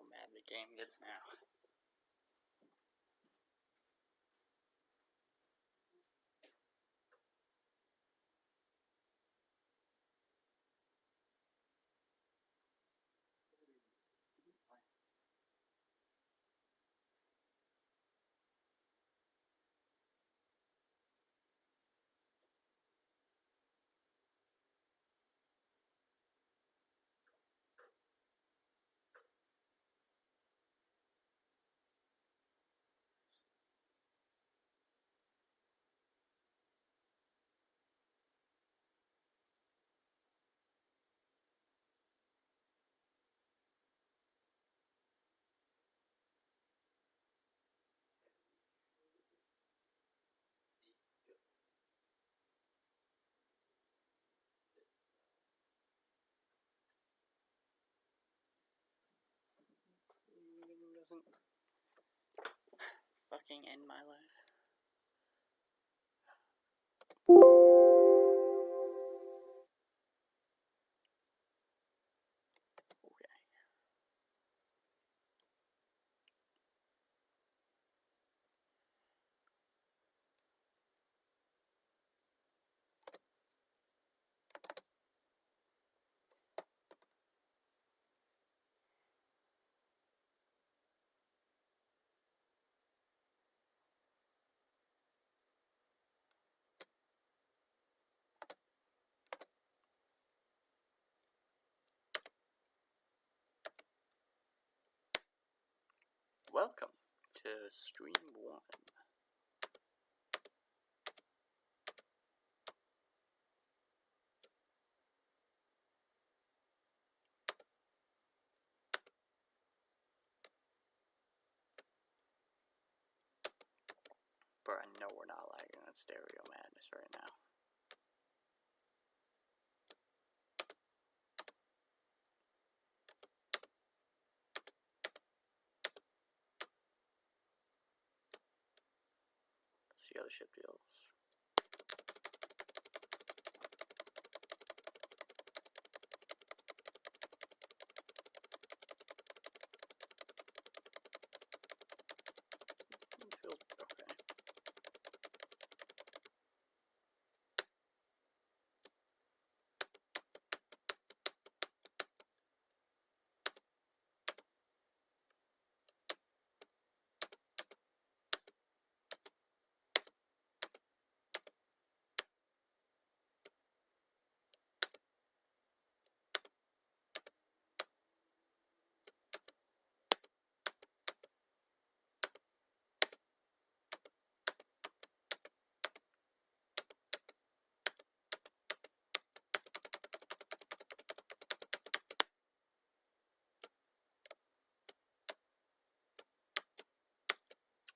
mad the game gets now. Doesn't fucking end my life. Okay. Welcome to stream 1. But I know we're not lagging on stereo madness right now. Let's see how the ship feels. It feels okay.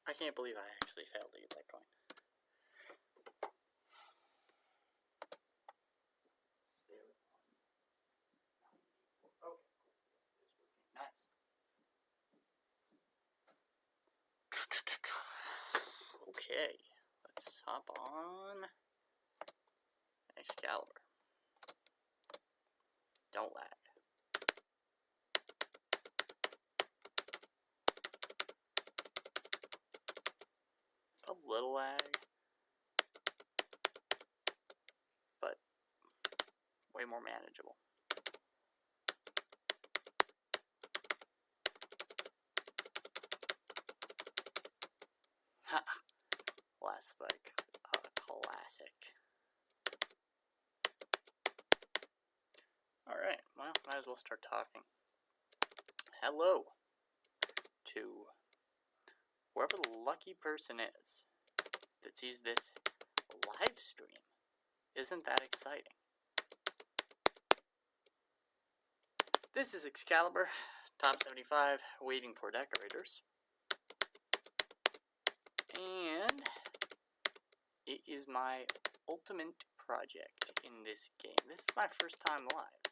I can't believe I actually failed to get that coin. Nice. Okay, let's hop on Excalibur. Don't lag. A little lag, but way more manageable. Ha! Last spike. Classic. Alright, well, might as well start talking. Hello to whoever the lucky person is that sees this live stream. Isn't that exciting? This is Excalibur, top 75, waiting for decorators. And it is my ultimate project in this game. This is my first time live,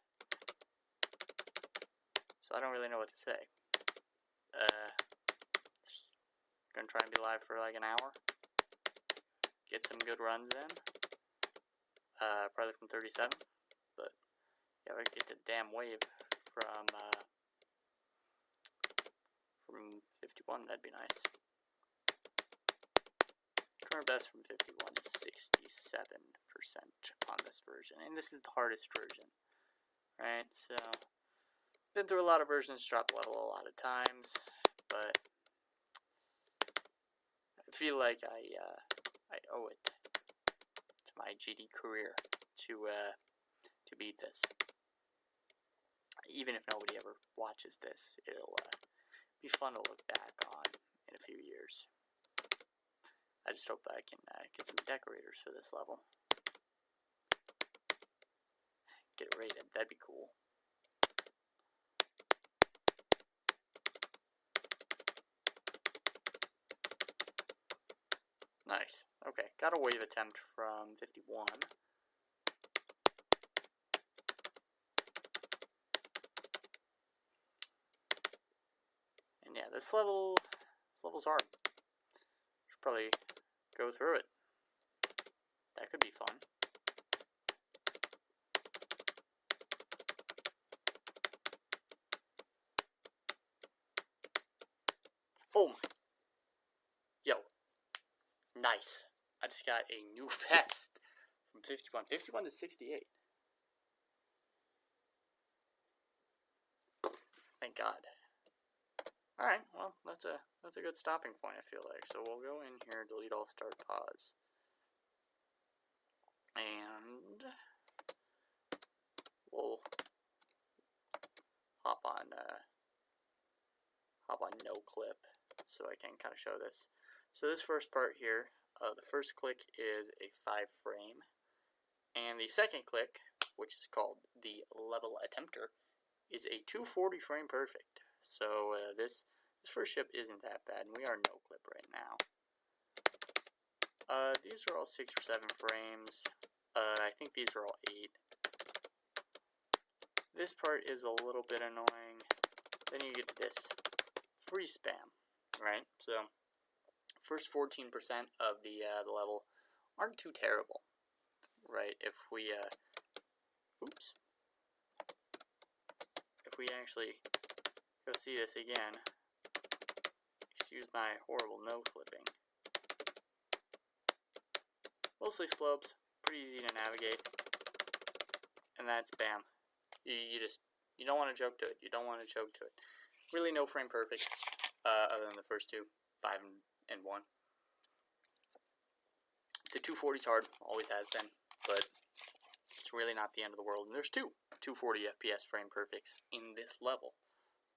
so I don't really know what to say. Just gonna try and be live for like an hour. Get some good runs in. Probably from 37. But yeah, we get the damn wave from from 51, that'd be nice. Current best from 51 is 67% on this version, and this is the hardest version, right? So, been through a lot of versions, dropped level a lot of times, but I feel like I owe it to my GD career to beat this. Even if nobody ever watches this, it'll be fun to look back on in a few years. I just hope I can get some decorators for this level. Get it rated, that'd be cool. Nice. Okay, got a wave attempt from 51. And yeah, this level's hard. Should probably go through it. That could be fun. Oh my. Yo. Nice. I just got a new vest from 51. 51 to 68. Thank God. Alright, well, that's a good stopping point, I feel like. So we'll go in here, delete all start pause. And we'll hop on no clip so I can kind of show this. So this first part here, the first click is a 5 frame, and the second click, which is called the level attempter, is a 240 frame perfect. So this first ship isn't that bad, and we are no clip right now. These are all 6 or 7 frames. I think these are all 8. This part is a little bit annoying. Then you get to this free spam, right? So first 14% of the level aren't too terrible, right? If we actually go see this again, excuse my horrible no clipping. Mostly slopes, pretty easy to navigate, and that's bam. You don't want to choke to it. You don't want to choke to it. Really, no frame perfects other than the first two, 5 and 1. The 240's hard, always has been, but it's really not the end of the world. And there's 240 FPS frame perfects in this level,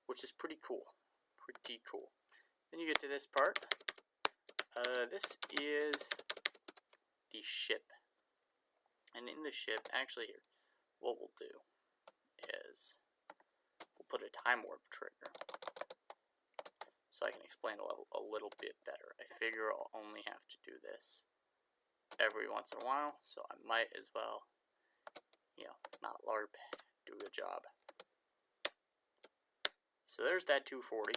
which is pretty cool. Pretty cool. Then you get to this part. This is the ship. And in the ship, actually here, what we'll do is we'll put a time warp trigger so I can explain the level a little bit better. I figure I'll only have to do this every once in a while, so I might as well, not LARP, do a job. So there's that 240.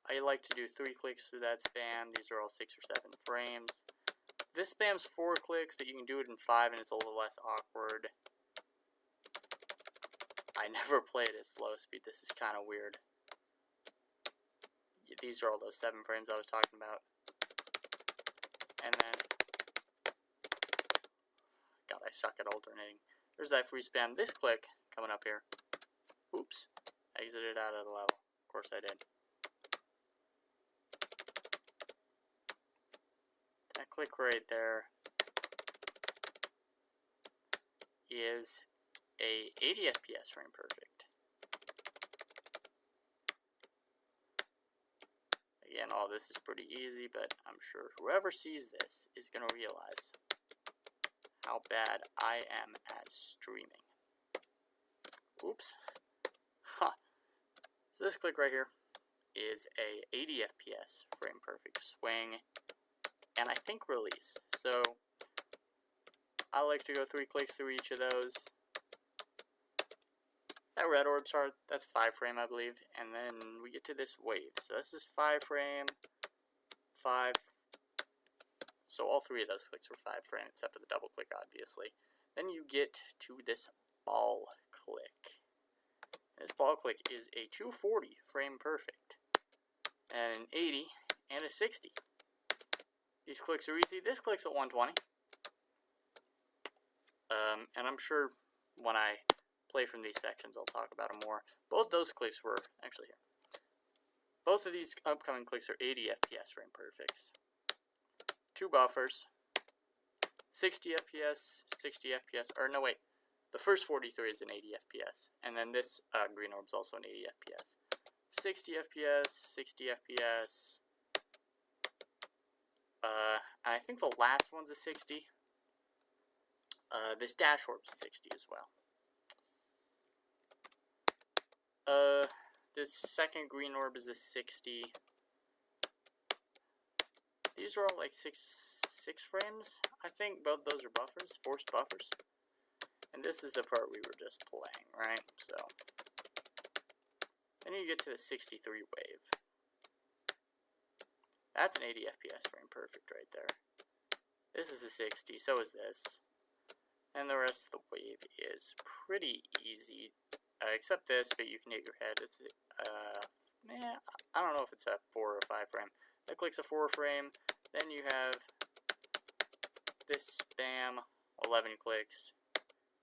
I like to do 3 clicks through that spam. These are all 6 or 7 frames. This spam's 4 clicks, but you can do it in 5 and it's a little less awkward. I never play it at slow speed. This is kind of weird. These are all those 7 frames I was talking about. And then, God, I suck at alternating. There's that free spam. This click coming up here. Oops. Exited out of the level. Of course I did. That click right there is a 80 FPS frame perfect. Again, all this is pretty easy, but I'm sure whoever sees this is going to realize how bad I am at streaming. Oops. Huh. So this click right here is a 80 FPS frame perfect swing, and I think release. So I like to go 3 clicks through each of those. That red orb's hard. That's 5 frame, I believe. And then we get to this wave. So this is 5 frame, 5. So all 3 of those clicks were 5 frame, except for the double click, obviously. Then you get to this ball click. This ball click is a 240 frame perfect. and an 80, and a 60. These clicks are easy. This clicks at 120. And I'm sure when I play from these sections, I'll talk about them more. Both those clicks were actually here. Both of these upcoming clicks are 80 FPS frame perfects. 2 buffers. 60 FPS, 60 FPS, or no wait, the first 43 is an 80 FPS, and then this green orb's also an 80 FPS. 60 FPS, 60 FPS, and I think the last one's a 60. This dash orb's 60 as well. This second green orb is a 60. These are all like six frames. I think both those are buffers, forced buffers. And this is the part we were just playing, right? So then you get to the 63 wave. That's an 80 FPS frame perfect right there. This is a 60, so is this. And the rest of the wave is pretty easy, except this, but you can hit your head. It's I don't know if it's a 4 or 5 frame. That clicks a 4 frame. Then you have this spam, 11 clicks,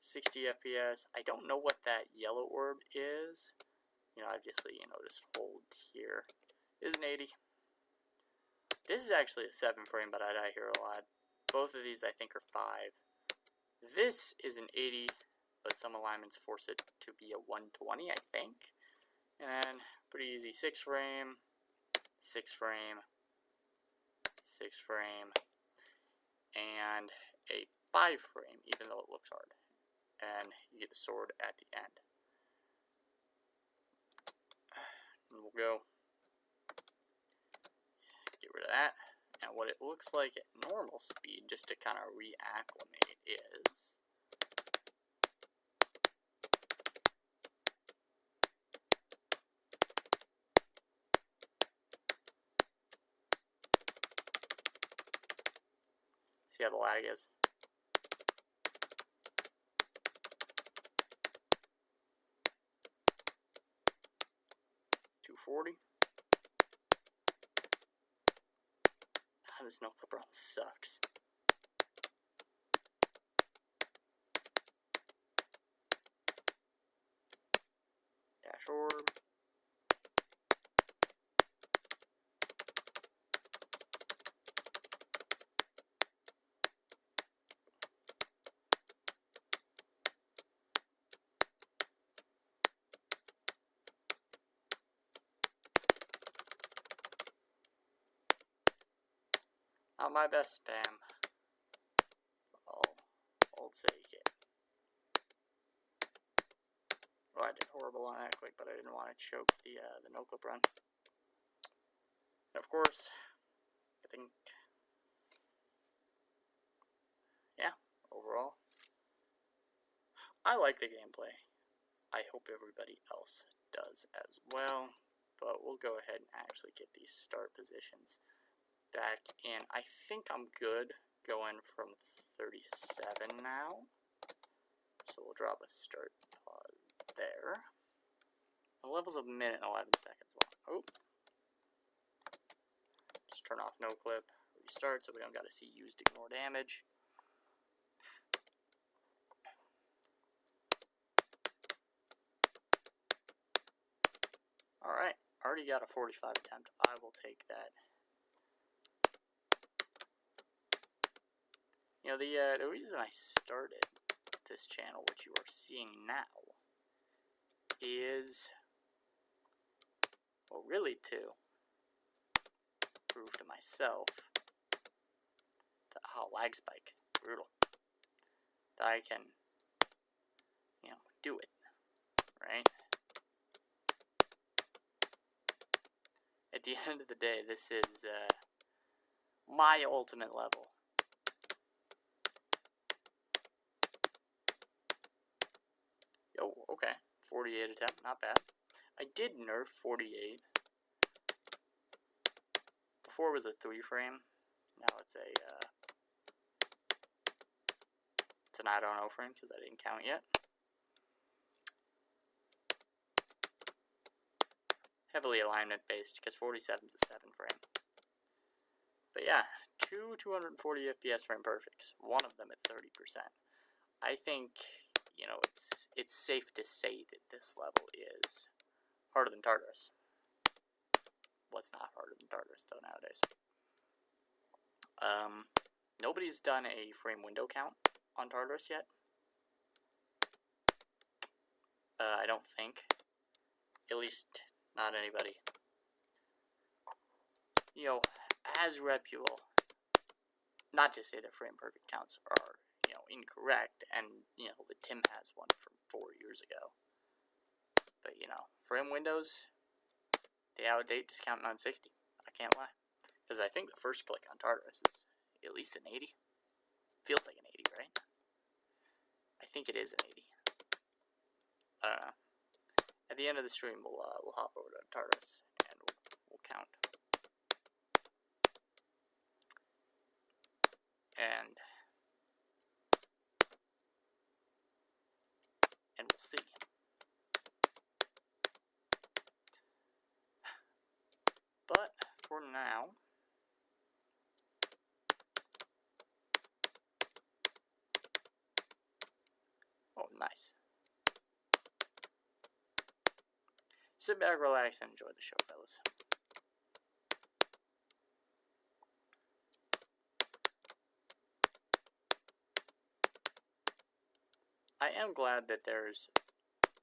60 FPS. I don't know what that yellow orb is. Obviously, just hold here. Is an 80. This is actually a 7 frame, but I die here a lot. Both of these I think are 5. This is an 80, but some alignments force it to be a 120, I think. And then, pretty easy, 6 frame, 6 frame, 6 frame, and a 5 frame, even though it looks hard. And you get the sword at the end. And we'll go get rid of that. And what it looks like at normal speed, just to kind of reacclimate, is see how the lag is? This no clip run sucks. Dash orb. Not my best spam. I'll take it. Well, I did horrible on that quick, but I didn't want to choke the no clip run. And of course, I think, yeah, overall, I like the gameplay. I hope everybody else does as well. But we'll go ahead and actually get these start positions back in. I think I'm good going from 37 now. So we'll drop a start pause there. The level's a minute and 11 seconds long. Oh. Just turn off no clip. Restart so we don't gotta see used ignore damage. Alright, already got a 45 attempt. I will take that. The reason I started this channel, which you are seeing now, is, well, really to prove to myself that, lag spike, brutal, that I can, do it, right? At the end of the day, this is my ultimate level. Yo, okay, 48 attempt, not bad. I did nerf 48. Before it was a 3 frame. Now it's an I don't know frame because I didn't count yet. heavily alignment based because 47 is a 7 frame. But yeah, two 240 FPS frame perfects, one of them at 30%. I think, you know, it's safe to say that this level is harder than Tartarus. What's not harder than Tartarus though nowadays? Nobody's done a frame window count on Tartarus yet. I don't think. At least, not anybody. You know, as reputable, not to say that frame perfect counts are, you know, incorrect, and, you know, the Tim has one from 4 years ago. But, you know, frame windows, they outdate discounting on 60. I can't lie. Because I think the first click on Tartarus is at least an 80. Feels like an 80, right? I think it is an 80. I don't know. At the end of the stream, we'll hop over to Tartarus and we'll count. And we'll see. But for now, oh, nice. Sit back, relax, and enjoy the show, fellas. I am glad that there's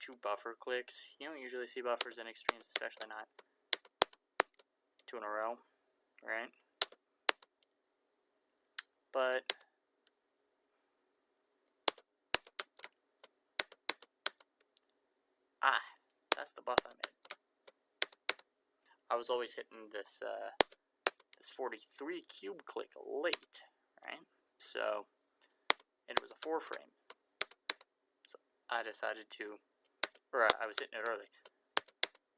2 buffer clicks. You don't usually see buffers in extremes, especially not 2 in a row, right? But that's the buff I made. I was always hitting this this 43 cube click late, right? So, and it was a 4 frame. So I decided to, or I was hitting it early.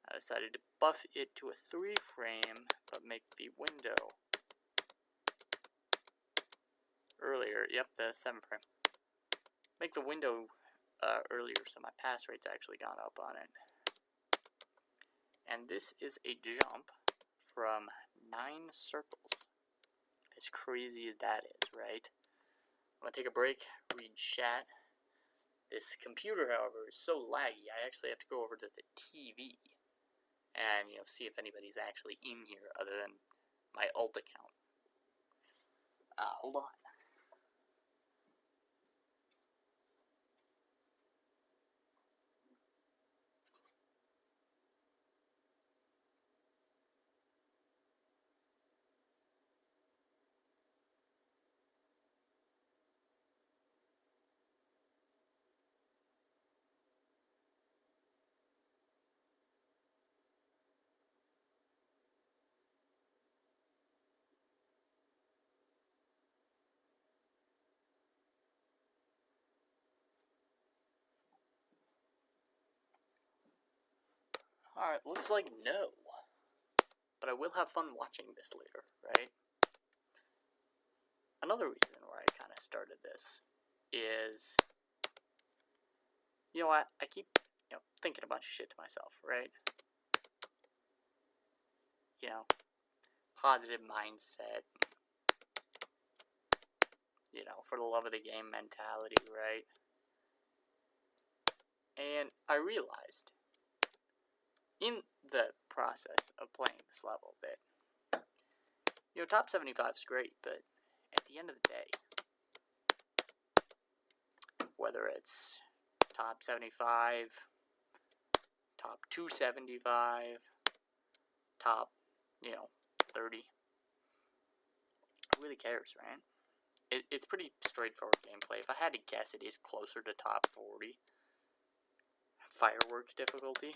I decided to buff it to a 3 frame, but make the window earlier. Yep, the 7 frame. Make the window earlier, so my pass rate's actually gone up on it. And this is a jump from 9 circles. As crazy as that is, right? I'm gonna take a break, read chat. This computer, however, is so laggy, I actually have to go over to the TV and, you know, see if anybody's actually in here other than my alt account. Hold on. Alright, looks like no. But I will have fun watching this later, right? Another reason why I kind of started this is, you know, I keep, you know, thinking a bunch of shit to myself, right? You know, positive mindset, you know, for the love of the game mentality, right? And I realized in the process of playing this level that, you know, top 75 is great, but at the end of the day, whether it's top 75, top 275, top, you know, 30, who really cares, right? It's pretty straightforward gameplay. If I had to guess, it is closer to top 40 firework difficulty.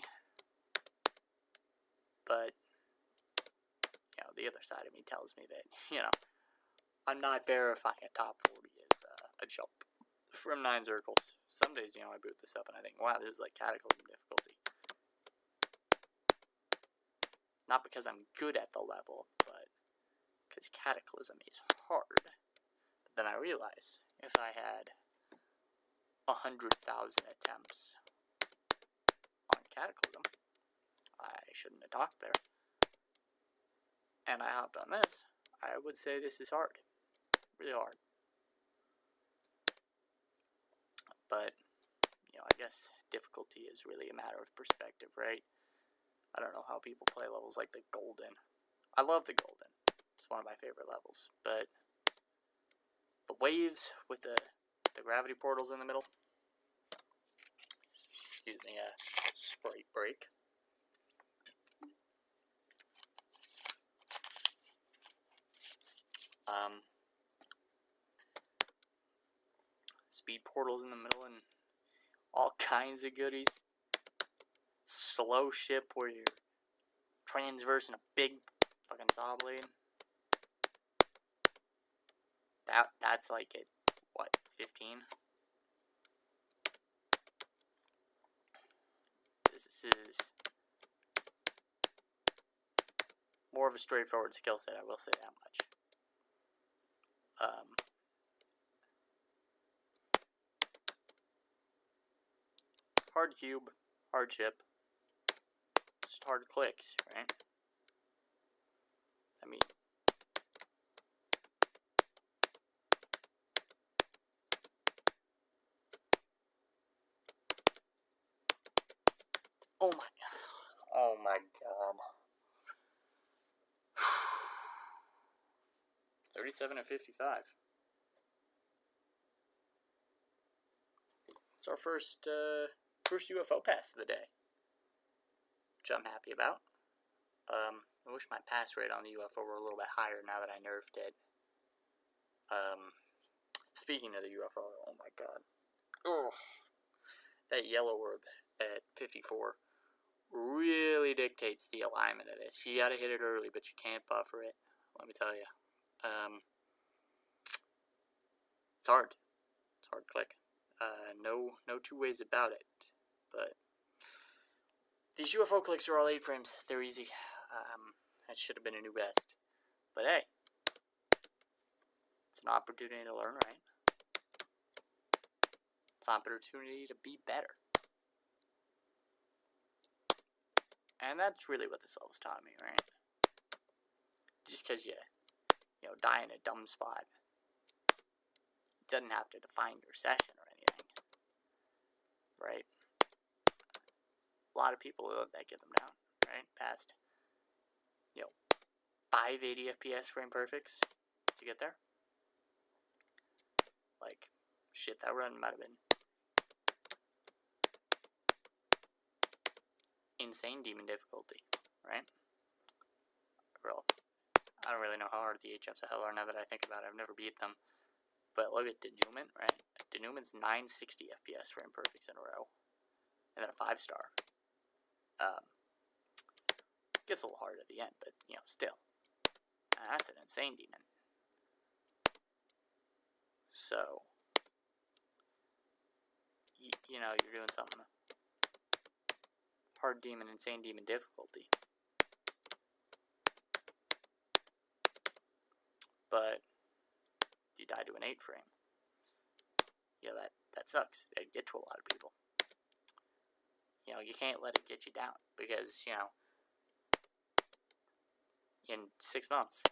But, you know, the other side of me tells me that, you know, I'm not verifying a top 40 is a jump from 9 circles. Some days, you know, I boot this up and I think, wow, this is like Cataclysm difficulty. Not because I'm good at the level, but because Cataclysm is hard. But then I realize, if I had 100,000 attempts on Cataclysm, I I shouldn't have talked there. And I hopped on this. I would say this is hard. Really hard. But, I guess difficulty is really a matter of perspective, right? I don't know how people play levels like the Golden. I love the Golden. It's one of my favorite levels. But the waves with the gravity portals in the middle. Excuse me, Sprite break. Speed portals in the middle and all kinds of goodies. Slow ship where you're transversing a big fucking saw blade. That's like at, what, 15? This is more of a straightforward skill set, I will say that much. Hard cube, hard chip, just hard clicks, right? I mean, oh my god. 37 and 55. It's our first UFO pass of the day, which I'm happy about. I wish my pass rate on the UFO were a little bit higher now that I nerfed it. Speaking of the UFO, oh my god. Ugh. That yellow orb at 54 really dictates the alignment of this. You gotta hit it early, but you can't buffer it, let me tell you. It's hard. It's hard click. No two ways about it. But these UFO clicks are all 8 frames. They're easy. That should have been a new best. But hey, it's an opportunity to learn, right? It's an opportunity to be better. And that's really what this level's taught me, right? Just because you die in a dumb spot, it doesn't have to define your session or anything, right? A lot of people that get them down, right? Past, 580 FPS frame perfects to get there. Like, shit, that run might have been insane demon difficulty, right? I don't really know how hard the HMs of hell are now that I think about it. I've never beat them. But look at Denouement, right? Denouement's 960 FPS frame perfects in a row. And then a 5-star. Gets a little hard at the end, but, still. That's an insane demon. So, you're doing something. Hard demon, insane demon difficulty. But you die to an 8 frame. That sucks. It get to a lot of people. You can't let it get you down because, in 6 months,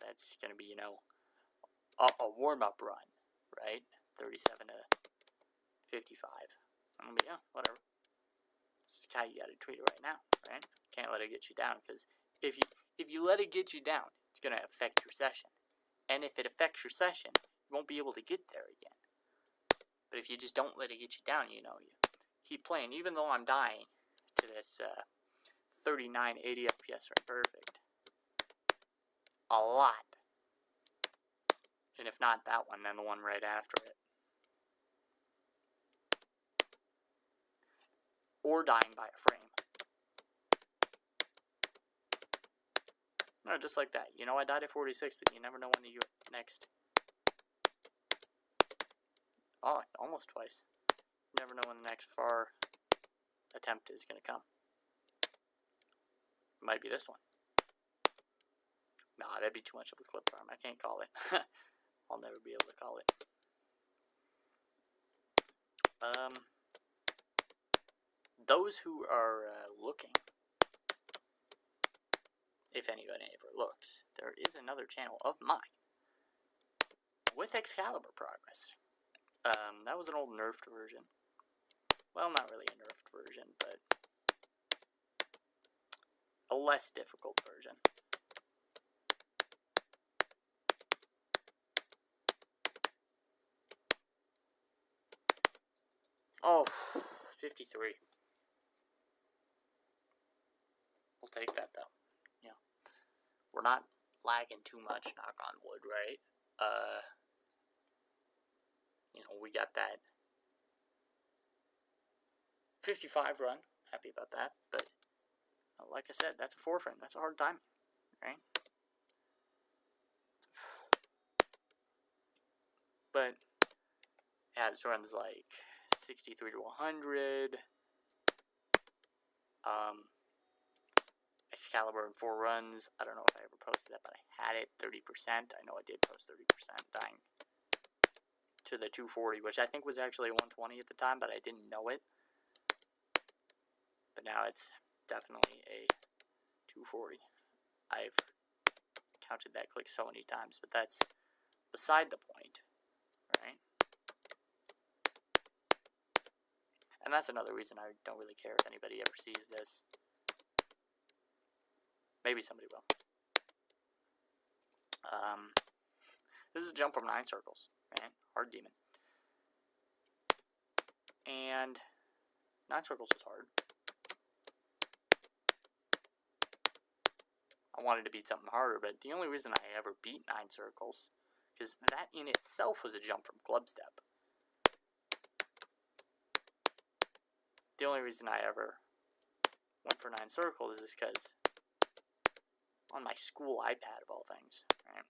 that's going to be, a warm-up run, right? 37 to 55. I'm going to be, whatever. This is how you got to treat it right now, right? Can't let it get you down because if you let it get you down, it's going to affect your session. And if it affects your session, you won't be able to get there again. But if you just don't let it get you down, you keep playing. Even though I'm dying to this 3980 FPS right perfect. A lot. And if not that one, then the one right after it. Or dying by a frame. No, just like that. I died at 46, but you never know when the next... Oh, almost twice. You never know when the next far attempt is going to come. It might be this one. Nah, that'd be too much of a clip farm. I can't call it. I'll never be able to call it. Those who are looking if anybody ever looks, there is another channel of mine with Excalibur progress. That was an old nerfed version. Well, not really a nerfed version, but a less difficult version. Oh, 53. We'll take that, though. You know, we're not lagging too much, knock on wood, right? You know, we got that 55 run. Happy about that. But, like I said, that's a 4-frame. That's a hard time, right? But, yeah, this runs like 63 to 100. Excalibur in 4 runs. I don't know if I ever posted that, but I had it 30%. I know I did post 30%, dying to the 240, which I think was actually a 120 at the time, but I didn't know it. But now it's definitely a 240. I've counted that click so many times, but that's beside the point, right? And that's another reason I don't really care if anybody ever sees this. Maybe somebody will. This is a jump from 9 circles, right? Hard demon. And 9 circles is hard. I wanted to beat something harder, but the only reason I ever beat 9 circles, because that in itself was a jump from club step. The only reason I ever went for 9 circles is because on my school iPad, of all things, right?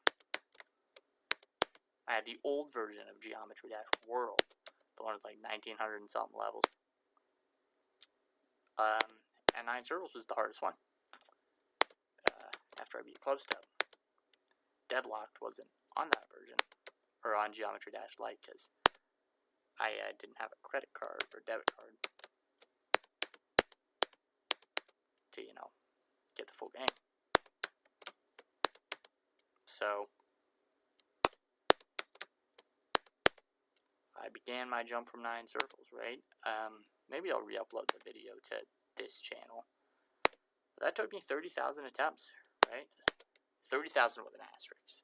I had the old version of Geometry Dash World, the one with like 1900 and something levels. And 9 circles was the hardest one. After I beat Club Step, Deadlocked wasn't on that version, or on Geometry Dash Lite, because I didn't have a credit card or debit card to, you know, get the full game. So I began my jump from 9 circles, right? Maybe I'll re-upload the video to this channel. But that took me 30,000 attempts, right? 30,000 with an asterisk.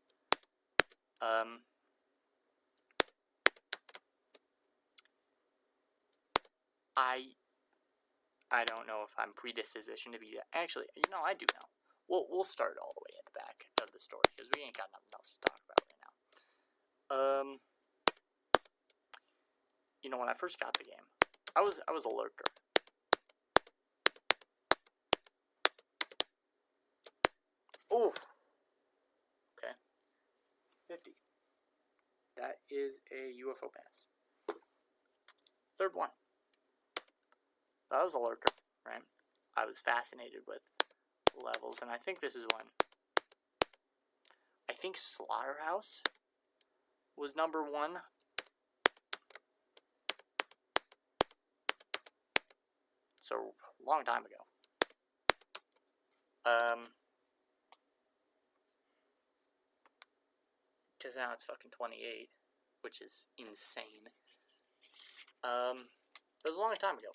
I don't know if I'm predispositioned to be... Actually, you know, I do know. We'll start all the way at the back of the story, because we ain't got nothing else to talk about right now. You know, when I first got the game, I was a lurker. Oh! Okay. 50. That is a UFO pass. Third one. I was a lurker, right? I was fascinated with levels, and I think this is when... I think Slaughterhouse was number 1. So, a long time ago. Because now it's fucking 28, which is insane. It was a long time ago,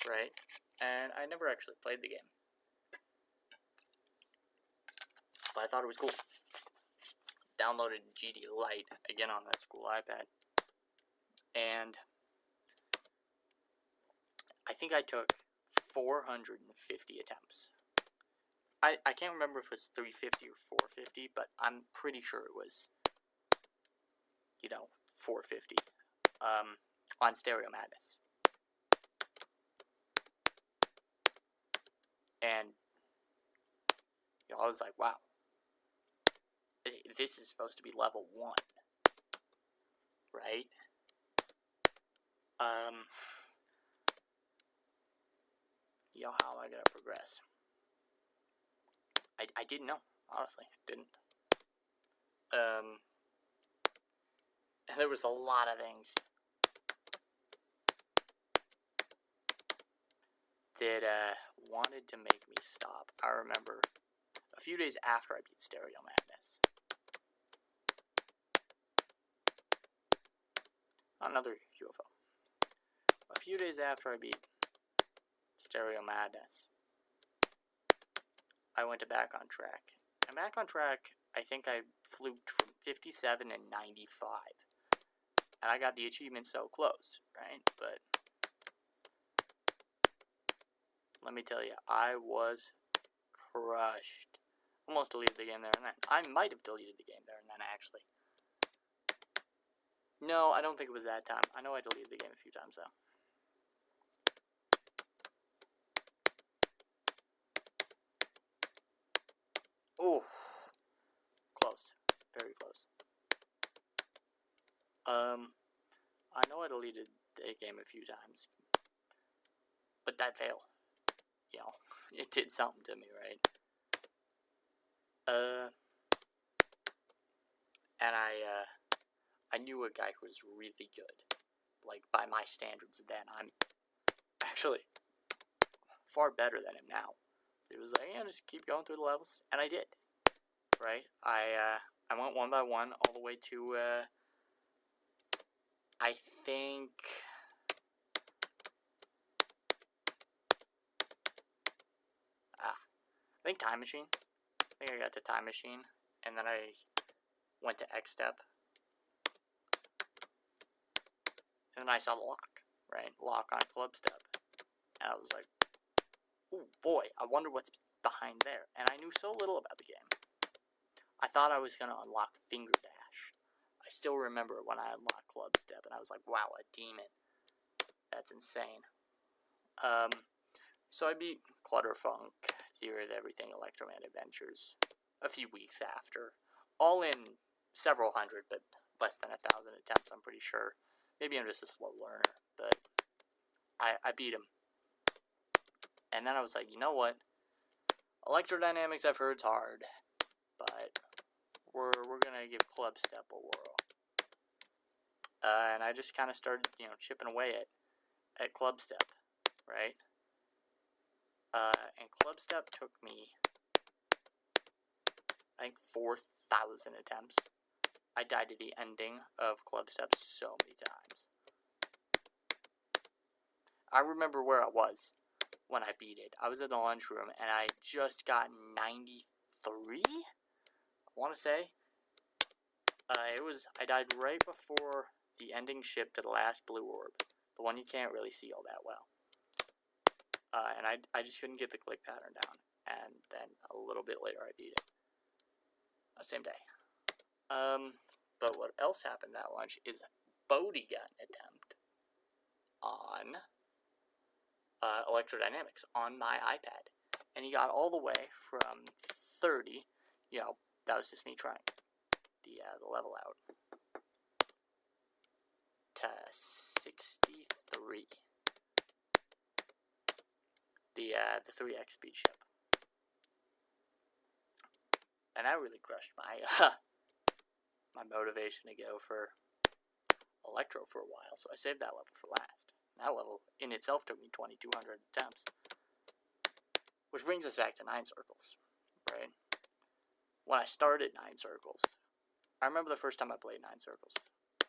right? And I never actually played the game. But I thought it was cool. Downloaded GD Lite, again on that school iPad. And I think I took 450 attempts. I can't remember if it was 350 or 450, but I'm pretty sure it was, you know, 450. On Stereo Madness. And, you know, I was like, wow. This is supposed to be level 1. Right? You know, how am I going to progress? I didn't know, honestly. Didn't. And there was a lot of things that wanted to make me stop. I remember a few days after I beat Stereo Madness. Another UFO. A few days after I beat Stereo Madness, I went to Back on Track. And Back on Track, I think I fluked from 57 and 95. And I got the achievement so close, right? But let me tell you, I was crushed. Almost deleted the game there and then. I might have deleted the game there and then, actually. No, I don't think it was that time. I know I deleted the game a few times, though. Oh, close. Very close. I know I deleted the game a few times, but that failed. You know, it did something to me, right? And I knew a guy who was really good. Like, by my standards then, I'm actually far better than him now. It was like, yeah, just keep going through the levels, and I did. Right? I went one by one all the way to, I think Time Machine. I think I got to Time Machine, and then I went to X Step, and then I saw the lock, right? Lock on Club Step, and I was like, oh boy, I wonder what's behind there. And I knew so little about the game. I thought I was going to unlock Finger Dash. I still remember when I unlocked Club Step, and I was like, wow, a demon. That's insane. So I beat Clutterfunk, Theory of Everything, Electroman Adventures a few weeks after. All in several hundred, but less than 1,000 attempts, I'm pretty sure. Maybe I'm just a slow learner, but I beat him. And then I was like, you know what? Electrodynamics, I've heard, it's hard, but we're gonna give Club Step a whirl. And I just kind of started, chipping away at Club Step, right? And Club Step took me, I think, 4,000 attempts. I died to the ending of Club Step so many times. I remember where I was when I beat it. I was in the lunchroom, and I just got 93, I want to say. I died right before the ending ship to the last blue orb, the one you can't really see all that well. And I just couldn't get the click pattern down, and then a little bit later I beat it. Same day. But what else happened that lunch is Bodie got an attempt on Electrodynamics on my iPad, and he got all the way from 30, that was just me trying the level out, to 63. The 3x speed ship. And that really crushed my my motivation to go for Electro for a while, so I saved that level for last. That level in itself took me 2,200 attempts. Which brings us back to 9 circles, right? When I started 9 circles, I remember the first time I played 9 circles.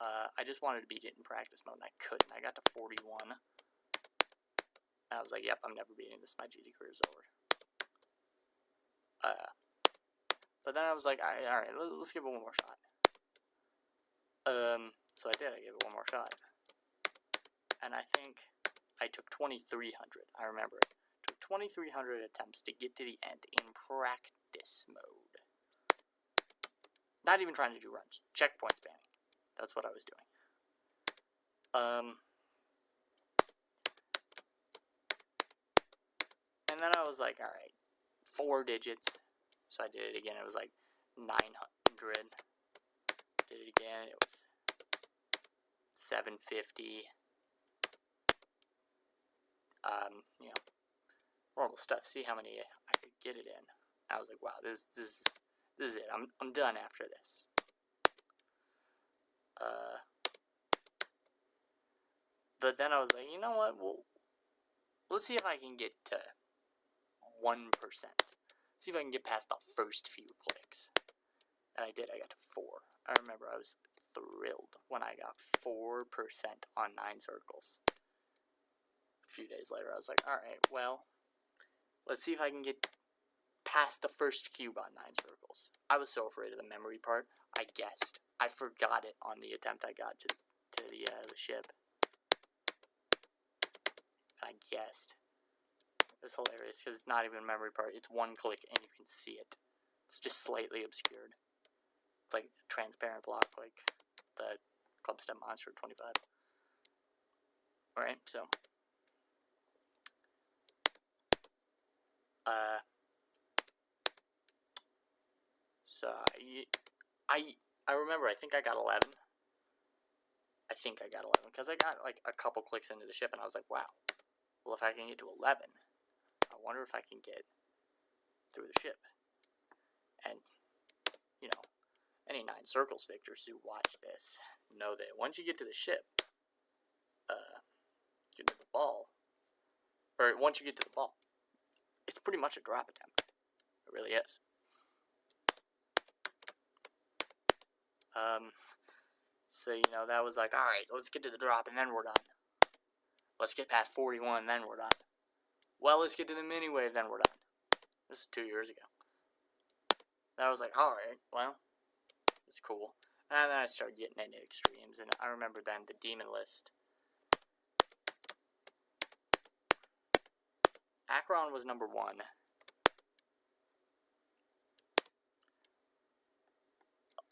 I just wanted to beat it in practice mode, and I couldn't. I got to 41. And I was like, yep, I'm never beating this. My GD career is over. But then I was like, alright, let's give it one more shot. So I did. I gave it one more shot. And I think I took 2,300. I remember it. Took 2,300 attempts to get to the end in practice mode. Not even trying to do runs. Checkpoint spanning. That's what I was doing. And then I was like, alright, 4 digits. So I did it again. It was like 900. Did it again. It was 750. Normal stuff. See how many I could get it in. I was like, wow, this is it. I'm done after this. But then I was like, you know what? Well, let's see if I can get to 1%. see if I can get past the first few clicks. And I did. I got to 4. I remember I was thrilled when I got 4% on 9 circles. A few days later, I was like, alright, well, let's see if I can get past the first cube on 9 circles. I was so afraid of the memory part, I guessed. I forgot it on the attempt I got to the ship. I guessed. It was hilarious because it's not even a memory part. It's one click and you can see it. It's just slightly obscured. It's like a transparent block, like the Club Step Monster 25. Alright, so. I remember, I think I got 11. I think I got 11, because I got like a couple clicks into the ship, and I was like, wow. Well, if I can get to 11, I wonder if I can get through the ship. And, you know, any 9 circles victors who watch this know that once you get to the ship, get to the ball, or once you get to the ball, it's pretty much a drop attempt. It really is. So, you know, that was like, alright, let's get to the drop and then we're done. Let's get past 41 and then we're done. Well, let's get to the mini wave, then we're done. This was 2 years ago. Then I was like, alright, well, it's cool. And then I started getting into extremes, and I remember then the demon list. Acheron was number 1.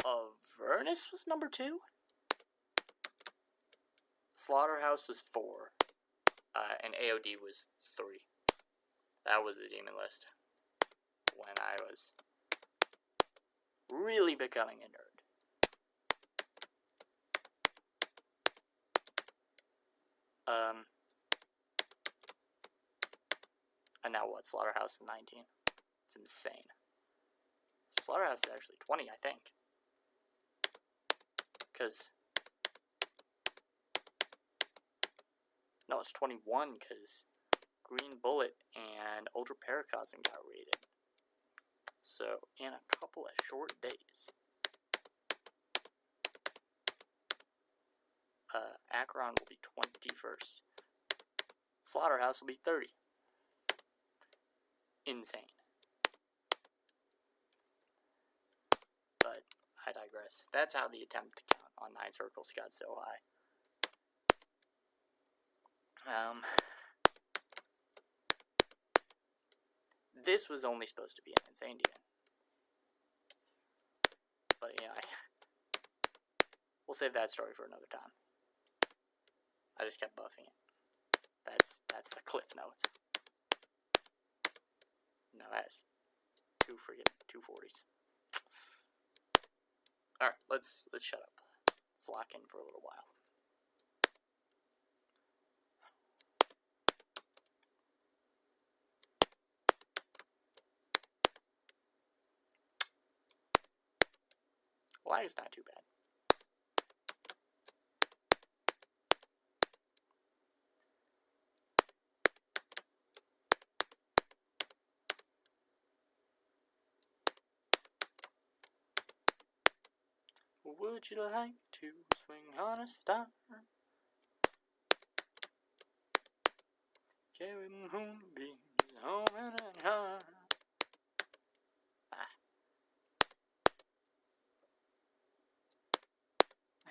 Avernus was number 2. Slaughterhouse was 4. And AOD was 3. That was the demon list. When I was really becoming a nerd. And now what? Slaughterhouse is 19. It's insane. Slaughterhouse is actually 20, I think. Because... no, it's 21, because Green Bullet and Ultra Paracosm got rated. So, in a couple of short days, Acheron will be 21st. Slaughterhouse will be 30. Insane. But, I digress. That's how the attempt count on 9 circles got so high. This was only supposed to be an insane demon. But yeah, we'll save that story for another time. I just kept buffing it. That's the cliff notes. No, that's 2 freaking 240s. Alright, let's shut up. Let's lock in for a little while. Lag is not too bad. Would you like to swing on a star? Carry moonbeams home in a heart.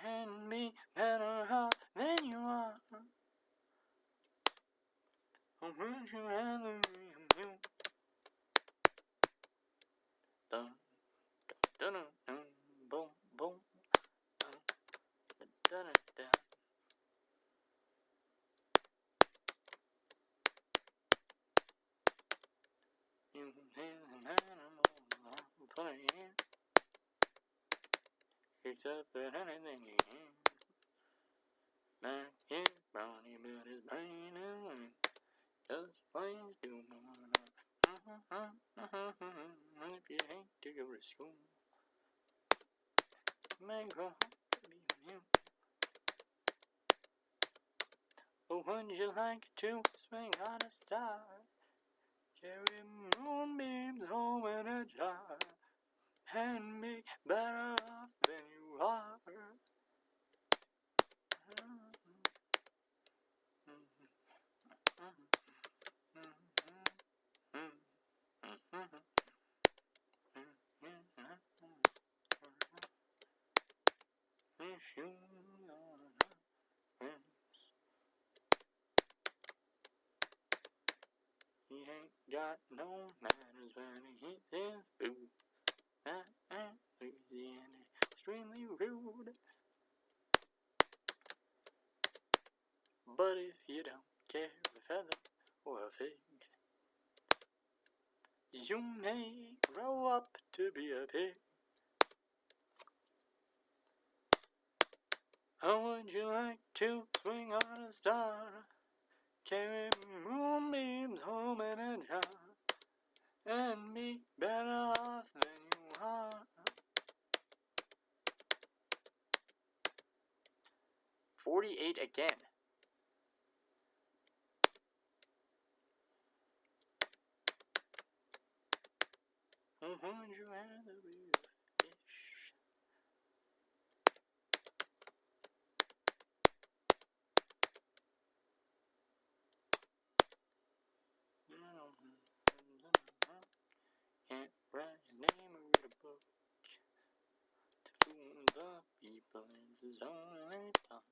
And me better off than you are. Oh, would you rather me and you? Dun, dun, dun, dun, boom, boom. Dun, dun, dun, dun. You can hear an animal, put it in. It's up at anything you hear. Back here, brownie, but his brain and just plain do going up. If you hate to go to school, may grow up to be you. Oh, wouldn't you like to swing on a star? Carry moonbeams home in a jar and me better off than you are. He ain't got no manners when he eats his food. Louisiana, extremely rude. But if you don't care a feather or a fig, you may grow up to be a pig. How would you like to swing on a star? Carry moonbeams home in a jar and be better off than you are. 48 again. Would you rather be a fish? Can't write your name or read a book. To fool the people is his only fun.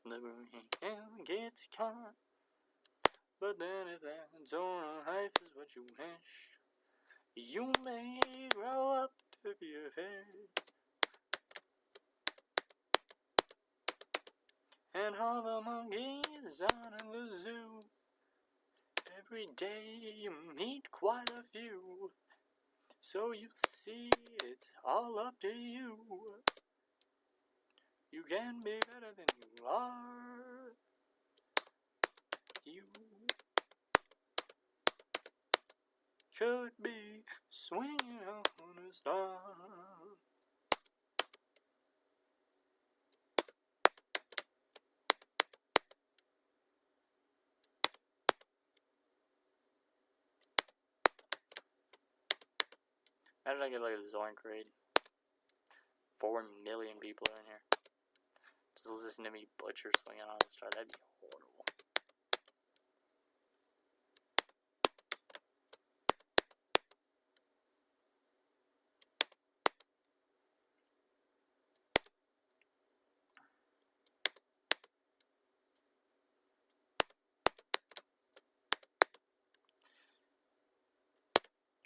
The brain gets caught. But then if that own life is what you wish, you may grow up to be a fish. And all the monkeys out in the zoo, every day you meet quite a few. So you see, it's all up to you. You can be better than you are. You could be swinging on a star. Imagine I could look at the Zoink raid. 4 million people are in here. Just listen to me butcher swinging on a star. That'd be horrible.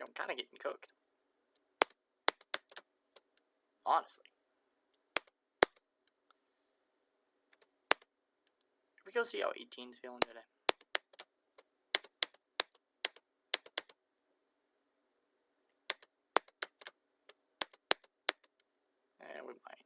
I'm kind of getting cooked. Honestly. Should we go see how 18's feeling today? Yeah, we might.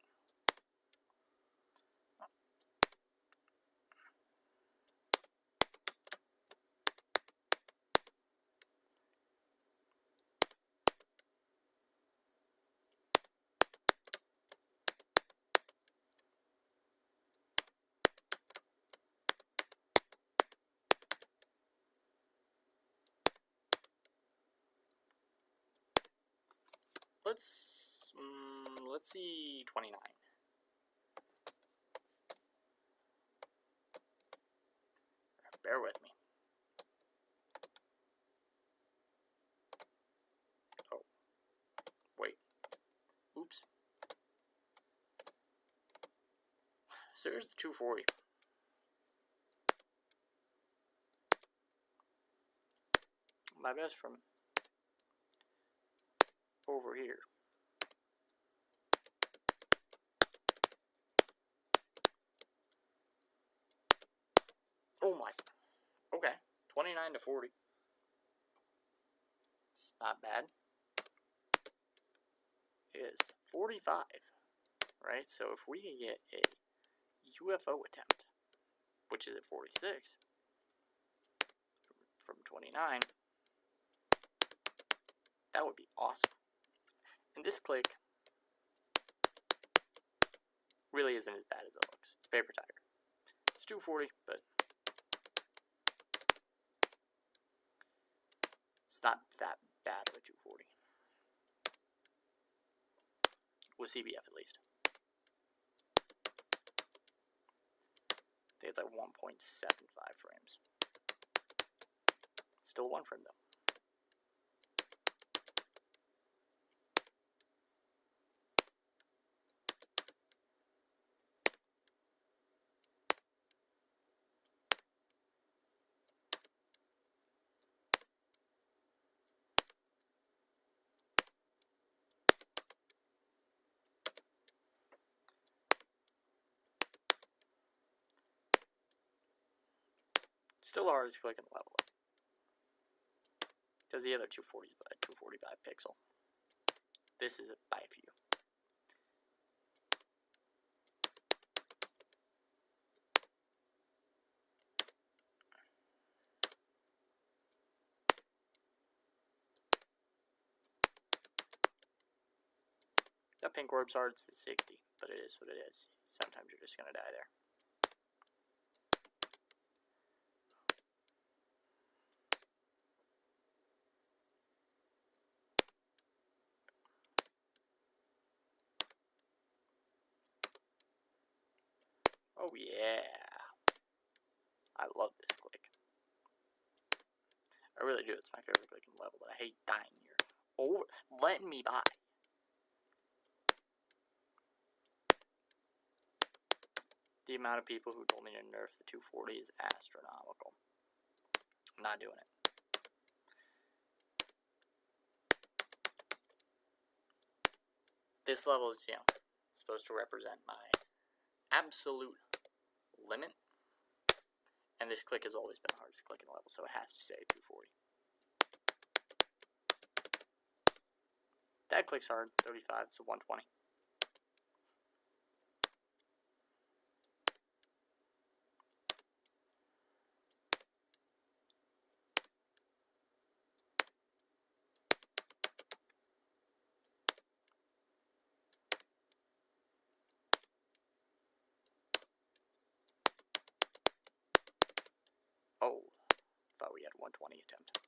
Let's see 29. Bear with me. Oh. Wait. Oops. So here's the 240. My best from over here. Oh my. Okay. 29 to 40. It's not bad. It is 45. Right? So if we can get a UFO attempt, which is at 46, from 29, that would be awesome. And this click really isn't as bad as it looks. It's paper tiger. It's 240, but not that bad of a 240. With CBF at least. I think it's like 1.75 frames. Still 1 frame though. Still the hardest click in the level. Because the other 240 is by 240 by pixel. This is by few. That pink orb's hard to 60, but it is what it is. Sometimes you're just gonna die there. Oh yeah. I love this click. I really do. It's my favorite click in the level, but I hate dying here. Oh, letting me by. The amount of people who told me to nerf the 240 is astronomical. I'm not doing it. This level is, supposed to represent my absolute limit. And this click has always been the hardest click in the level, so it has to say 240. That click's hard, 35, so 120. Oh, thought we had 120 attempt.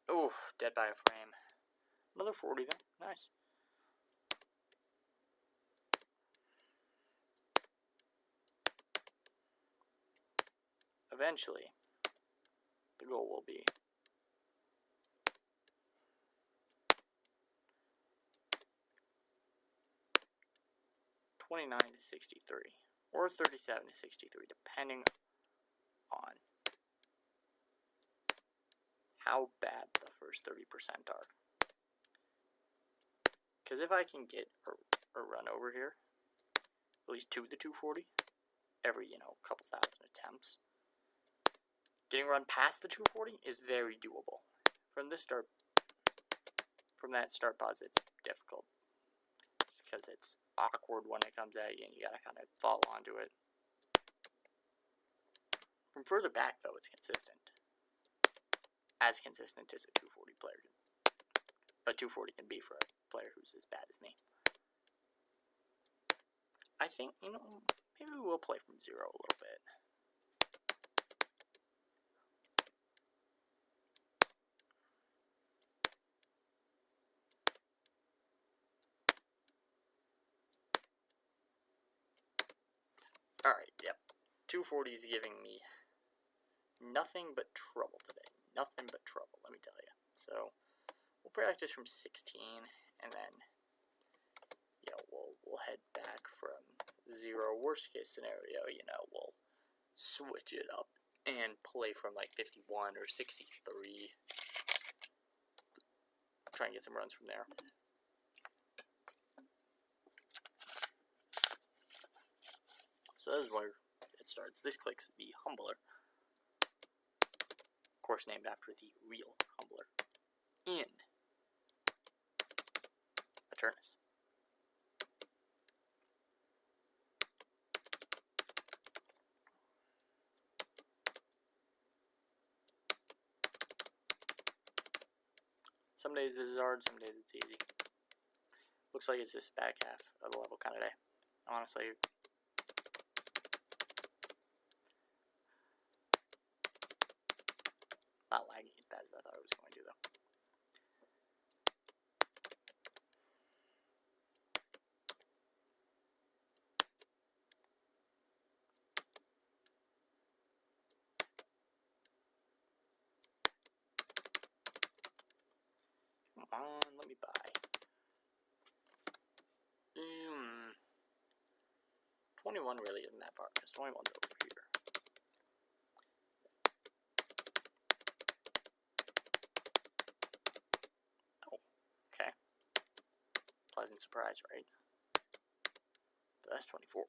Oof, dead by a frame. Another 40 then, nice. Eventually, the goal will be $29 to $63, or $37 to $63, depending on how bad the first 30% are. Because if I can get a run over here, at least to the 240, every, couple thousand attempts, getting run past the 240 is very doable. From that start pause, it's difficult. Just because it's awkward when it comes at you and you gotta kind of fall onto it. From further back, though, it's consistent. As consistent as a 240 player can. A 240 can be for a player who's as bad as me. I think, maybe we'll play from zero a little bit. Alright, yep. 240 is giving me nothing but trouble today. Nothing but trouble, let me tell you. So, we'll practice from 16, and then, we'll head back from zero. Worst case scenario, we'll switch it up and play from like 51 or 63. Try and get some runs from there. So this is where it starts. This click's the Humbler. Of course, named after the real Humbler in Eternus. Some days this is hard, some days it's easy. Looks like it's just the back half of the level kind of day. Honestly. Not lagging as bad as I thought it was going to, though. Come on, let me buy. 21 really isn't that far, because 21's over here. Oh, okay. Pleasant surprise, right? But that's 24.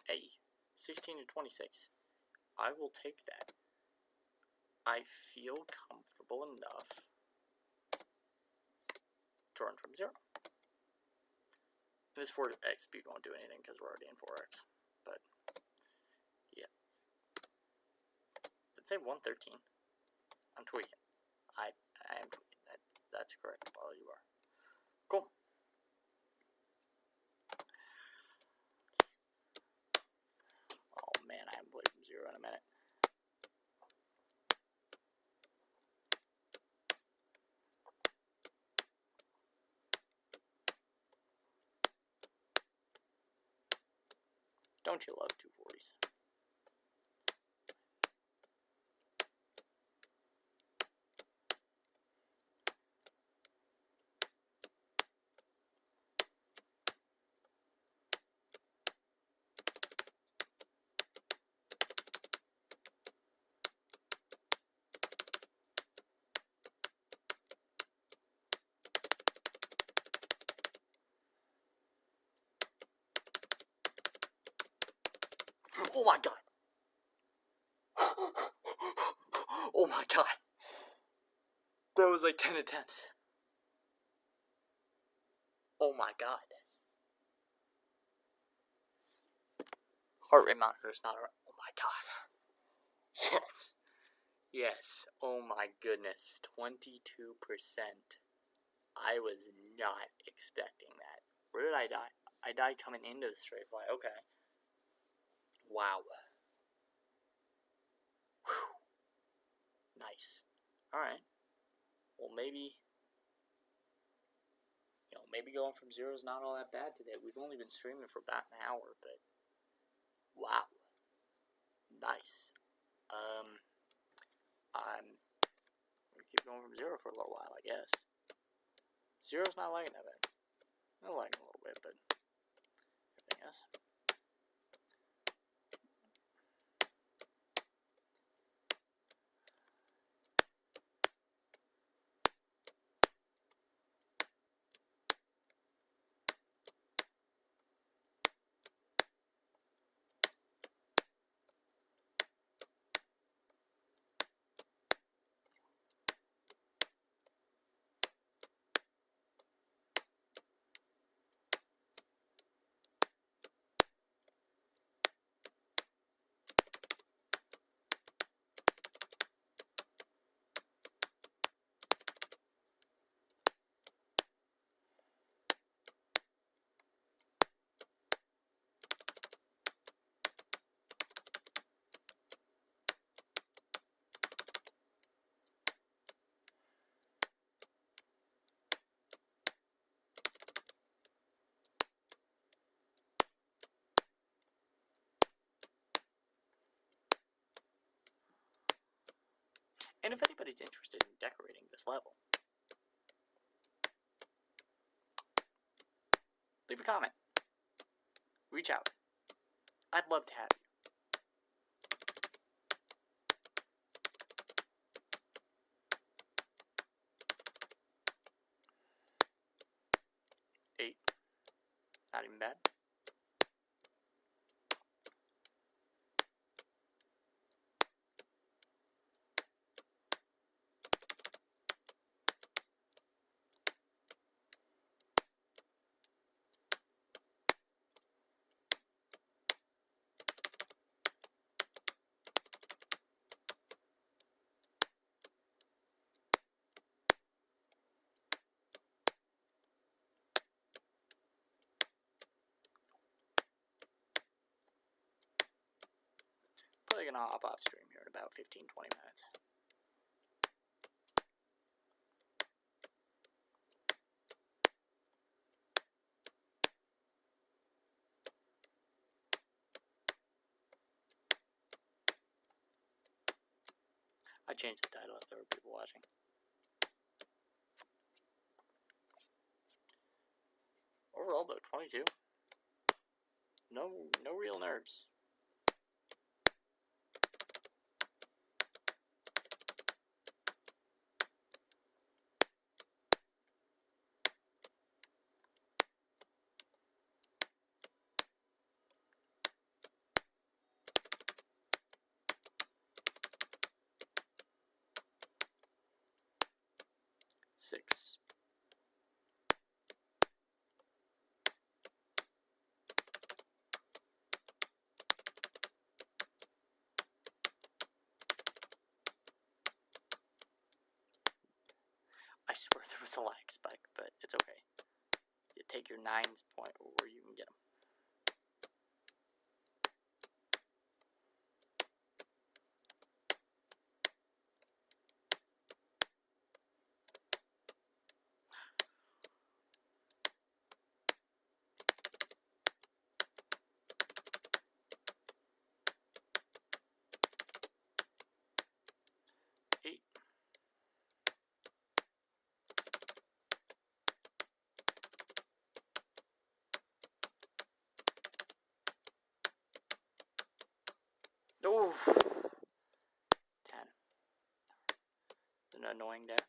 Hey, 16 to 26. I will take that. I feel comfortable enough to run from 0. And this 4x speed won't do anything because we're already in 4x. But, yeah. Let's say 113. I'm tweaking. I am tweaking. That's correct, Paul. You are. Cool. Oh man, I haven't played from 0 in a minute. Don't you love 240s? Oh my god! Oh my god! That was like 10 attempts. Oh my god. Heart rate monitor is not around. Oh my god. Yes. Yes. Oh my goodness. 22%. I was not expecting that. Where did I die? I died coming into the straight fly. Okay. Wow. Whew. Nice. Alright. Well, maybe going from 0 is not all that bad today. We've only been streaming for about an hour, but wow. Nice. I'm gonna keep going from 0 for a little while, I guess. 0's not lagging that bad. I'm lagging a little bit, but everything else. And if anybody's interested in decorating this level, leave a comment. Reach out. I'd love to have you. Eight. Not even bad. gonna hop off stream here in about 15-20 minutes. I changed the title if there were people watching. Overall though, 22. No real nerves. Six. I swear there was a lag spike, but it's okay. You take your 9's point where you can get them. Oh, 10. An annoying death.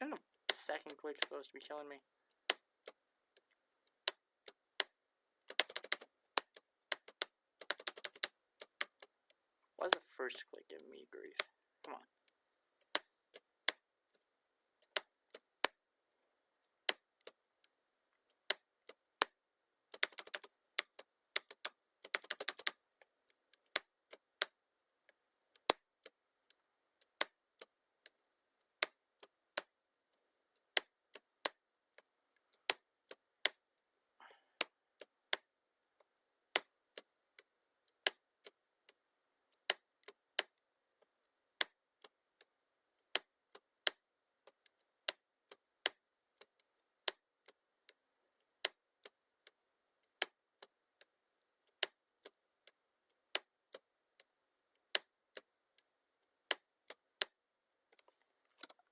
Isn't the second click supposed to be killing me? Why is the first click giving me grief? Come on.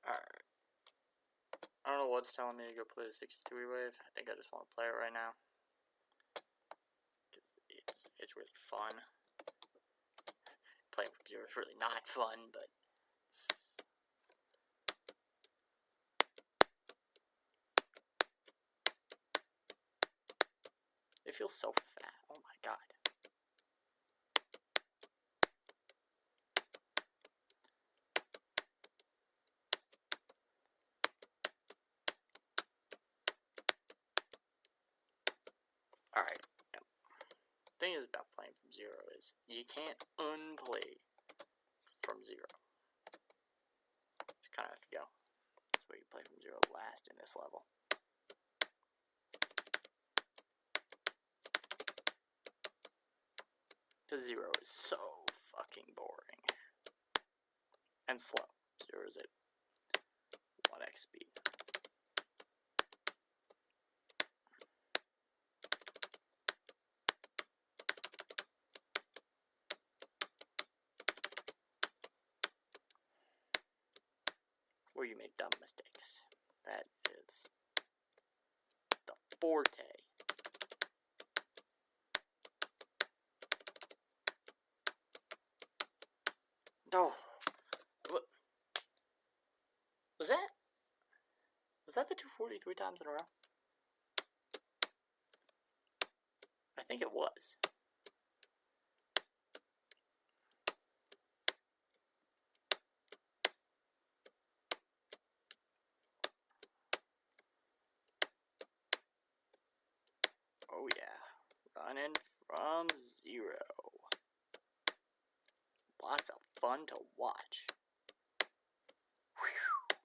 Alright. I don't know what's telling me to go play the 62E wave. I think I just want to play it right now. It's really fun. Playing from zero is really not fun, but it feels so fat. Oh my god. Alright. Yep. The thing is about playing from zero is you can't unplay from zero. You kind of have to go. That's where you play from zero last in this level. Because zero is so fucking boring. And slow. Zero is at 1x speed. Where you make dumb mistakes. That is the forte. Oh, what was that? that the 240 3 times in a row? I think it was. Oh yeah, running from zero. Lots of fun to watch. Whew.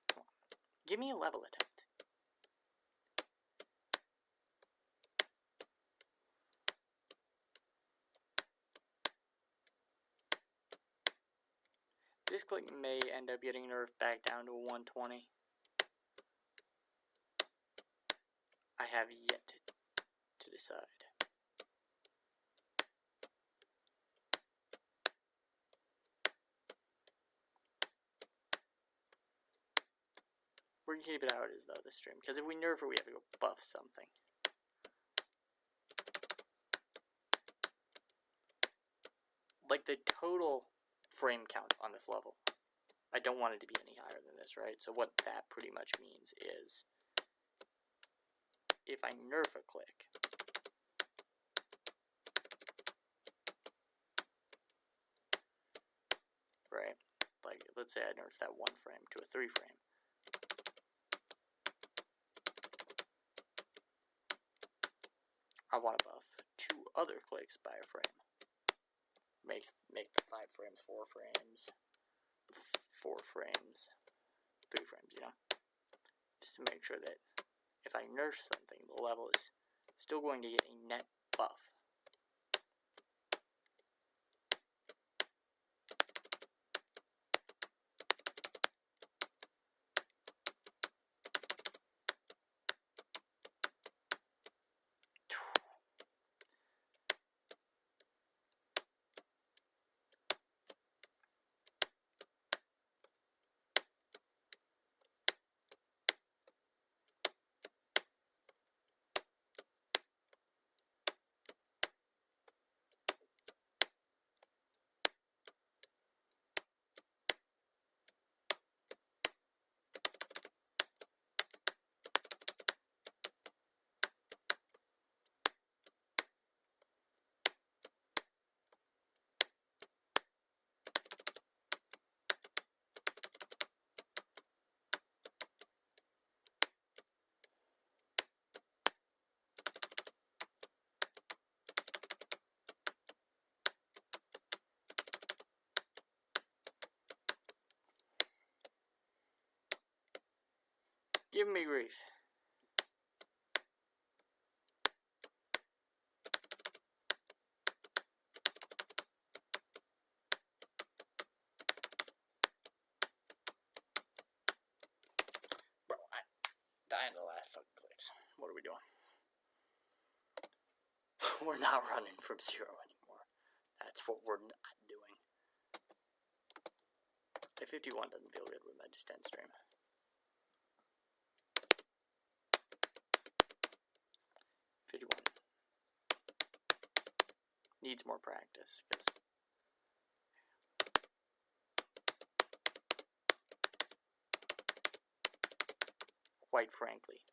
Come on. Give me a level attempt. This click may end up getting nerfed back down to a 120. I have yet to decide. We're gonna keep it how it is though this stream, because if we nerf it, we have to go buff something. Like the total frame count on this level, I don't want it to be any higher than this, right? So what that pretty much means is, if I nerf a click, right? Like, let's say I nerf that 1 frame to a 3 frame. I want to buff 2 other clicks by a frame. Make the 5 frames 4 frames, 4 frames, 3 frames, you know? Just to make sure that if I nerf something, the level is still going to get a net buff. Give me grief. Bro, I'm dying to the last fucking clicks. What are we doing? We're not running from 0 anymore. That's what we're not doing. The 51 doesn't feel good with my distance stream. 51 needs more practice, because quite frankly,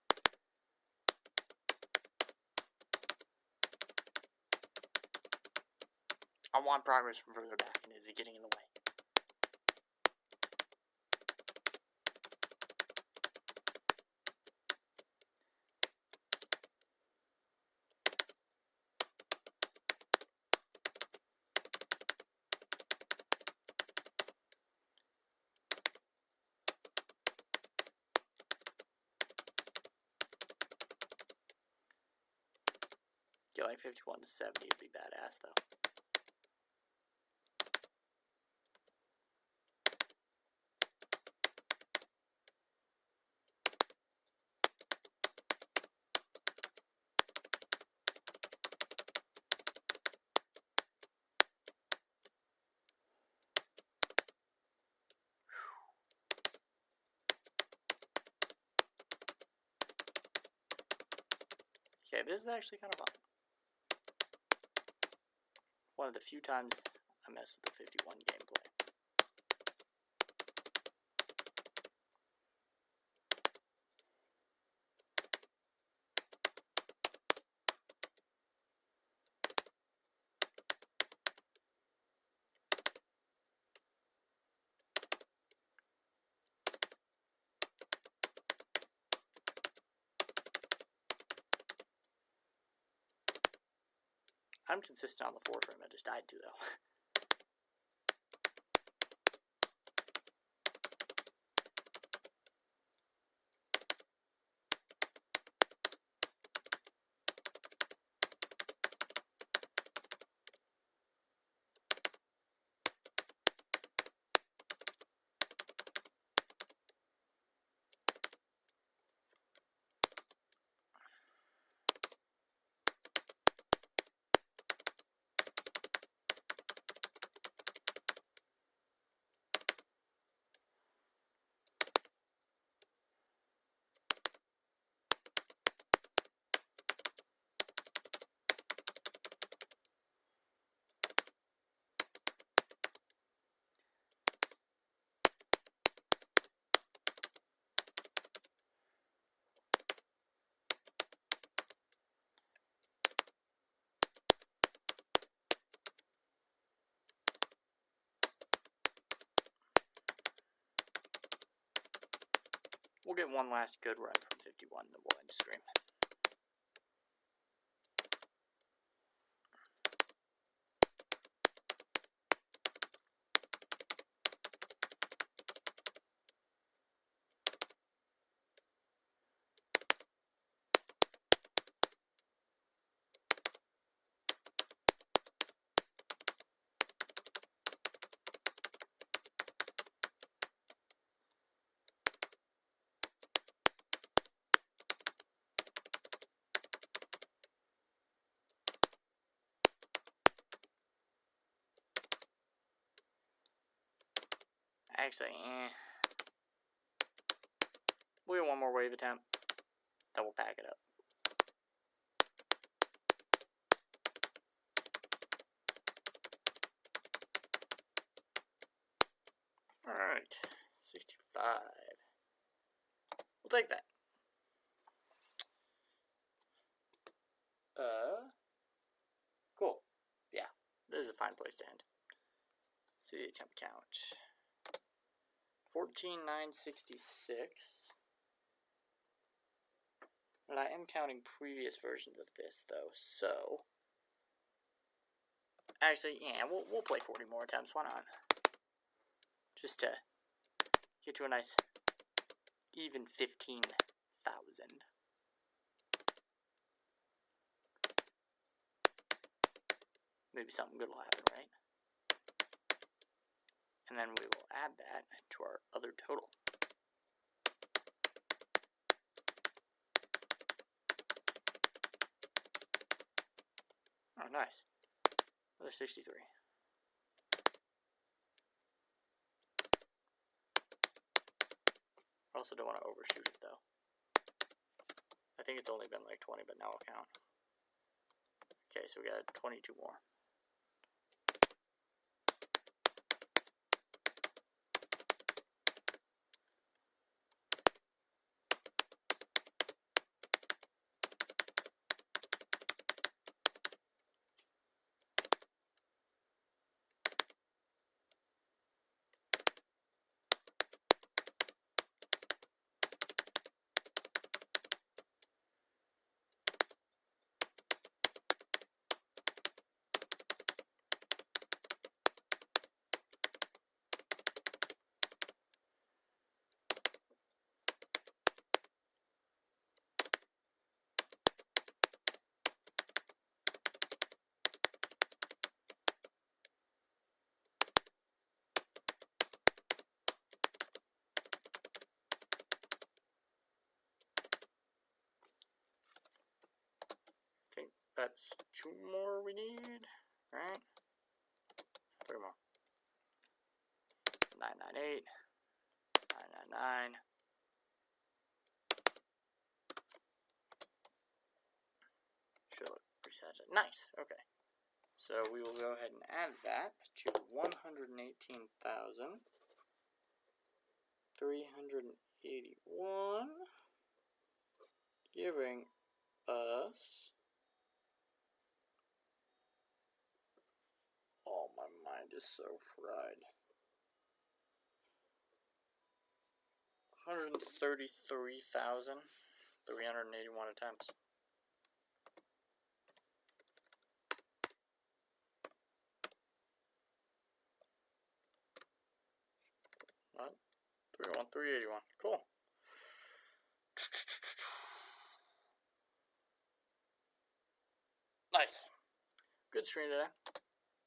I want progress from further back, and is it getting in the way? Get like 51 to 70 would be badass, though. Okay, this is actually kind of fun. One of the few times I mess with the 51 gameplay. I'm consistent on the 4 frame. I just died to, though. We'll get one last good run from 51, then we'll end the stream. Actually, we'll get one more wave attempt, then we'll pack it up. Alright, 65. We'll take that. Cool. Yeah, this is a fine place to end. See the attempt count. 14,966. But I am counting previous versions of this, though, so... Actually, yeah, we'll play 40 more attempts, why not? Just to get to a nice even 15,000. Maybe something good will happen, right? And then we will add that to our other total. Oh, nice. Another 63. I also don't want to overshoot it, though. I think it's only been like 20, but now I'll count. Okay, so we got 22 more. That's 2 more we need, right? 3 more. 998, 999. Should look pretty satisfied. Nice, okay. So we will go ahead and add that to 118,381, giving us... Oh, my mind is so fried. 133,381 attempts. 301, 381. Cool. Nice. Good stream today.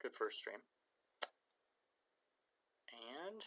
Good first stream. And